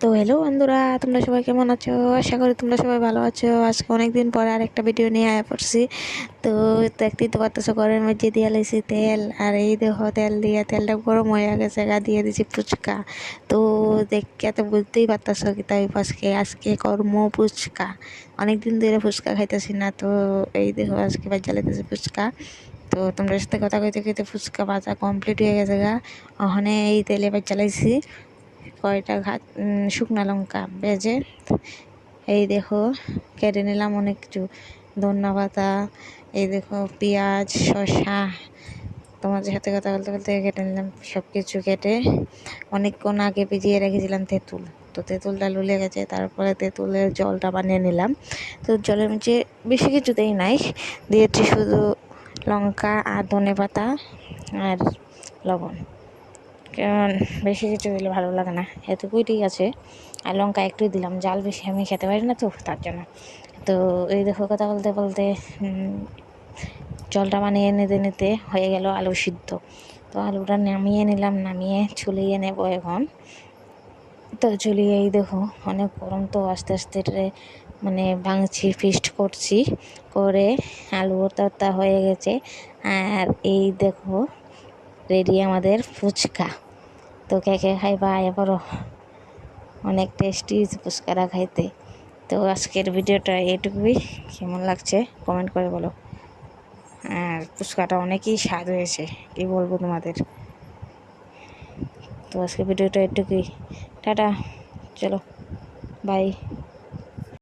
তো হ্যালো বন্ধুরা, তোমরা সবাই কেমন আছো? আশা করি তোমরা সবাই ভালো আছো। আজকে অনেকদিন পর আর একটা ভিডিও নিয়ে আয়া পড়ছি। তো দেখতেই তো পারতেছো, ঘরের মধ্যে দিয়ে লাইছি তেল। আর এই দেখো, তেলটা গরম হয়ে গেছে, দিয়ে দিছি ফুচকা। তো দেখে তো বুঝতেই পারতেছো কি তাই আজকে কর্ম ফুচকা। অনেকদিন ধরে ফুচকা খাইতেছি না, তো এই দেখো আজকে বাজ্যা লাইতেছি ফুচকা। তো তোমরা সাথে কথা কইতে কইতে ফুচকা ভাজা কমপ্লিট হয়ে গেছে গা। ওখানে এই তেলে বাজ্যা লাইছি কয়টা শুকনা লঙ্কা ভেজে। এই দেখো কেটে নিলাম অনেক কিছু, ধনিয়া পাতা, এই দেখো পেঁয়াজ, শসা। তোমাদের সাথে কথা বলতে বলতে কেটে নিলাম সব কিছু। কেটে অনেকক্ষণ আগে ভিজিয়ে রেখেছিলাম তেঁতুল। তো তেঁতুলটা লুলে গেছে, তারপরে তেঁতুলের জলটা বানিয়ে নিলাম। তো জলের মধ্যে বেশি কিছুতেই নাই, দিয়েছি শুধু লঙ্কা আর ধনে পাতা আর লবণ। কারণ বেশি কিছু দিলে ভালো লাগে না, এতটুকুই ঠিক আছে। আর লঙ্কা একটুই দিলাম, জাল বেশি আমি খেতে পারি না, তো তার জন্য। তো এই দেখো কথা বলতে বলতে জলটা বানিয়ে নিতে নিতে হয়ে গেল আলু সিদ্ধ। তো আলুটা নামিয়ে নিলাম, নামিয়ে ছুলিয়ে নেবো এখন। তো ছুলিয়ে এই দেখো অনেক গরম, তো আস্তে আস্তে মানে ভাঙছি, ফিস্ট করছি করে আলু ভর্তা হয়ে গেছে। আর এই দেখো রেডি আমাদের ফুচকা। তো কে কে খাইবা এবারও, অনেক টেস্টি ফুচকারা খাইতে। তো আজকের ভিডিওটা এইটুকুই, কেমন লাগছে কমেন্ট করে বলো। আর ফুচকাটা অনেকই স্বাদ হয়েছে, কি বলবো তোমাদের। তো আজকের ভিডিওটা এইটুকুই, টাটা, চলো বাই।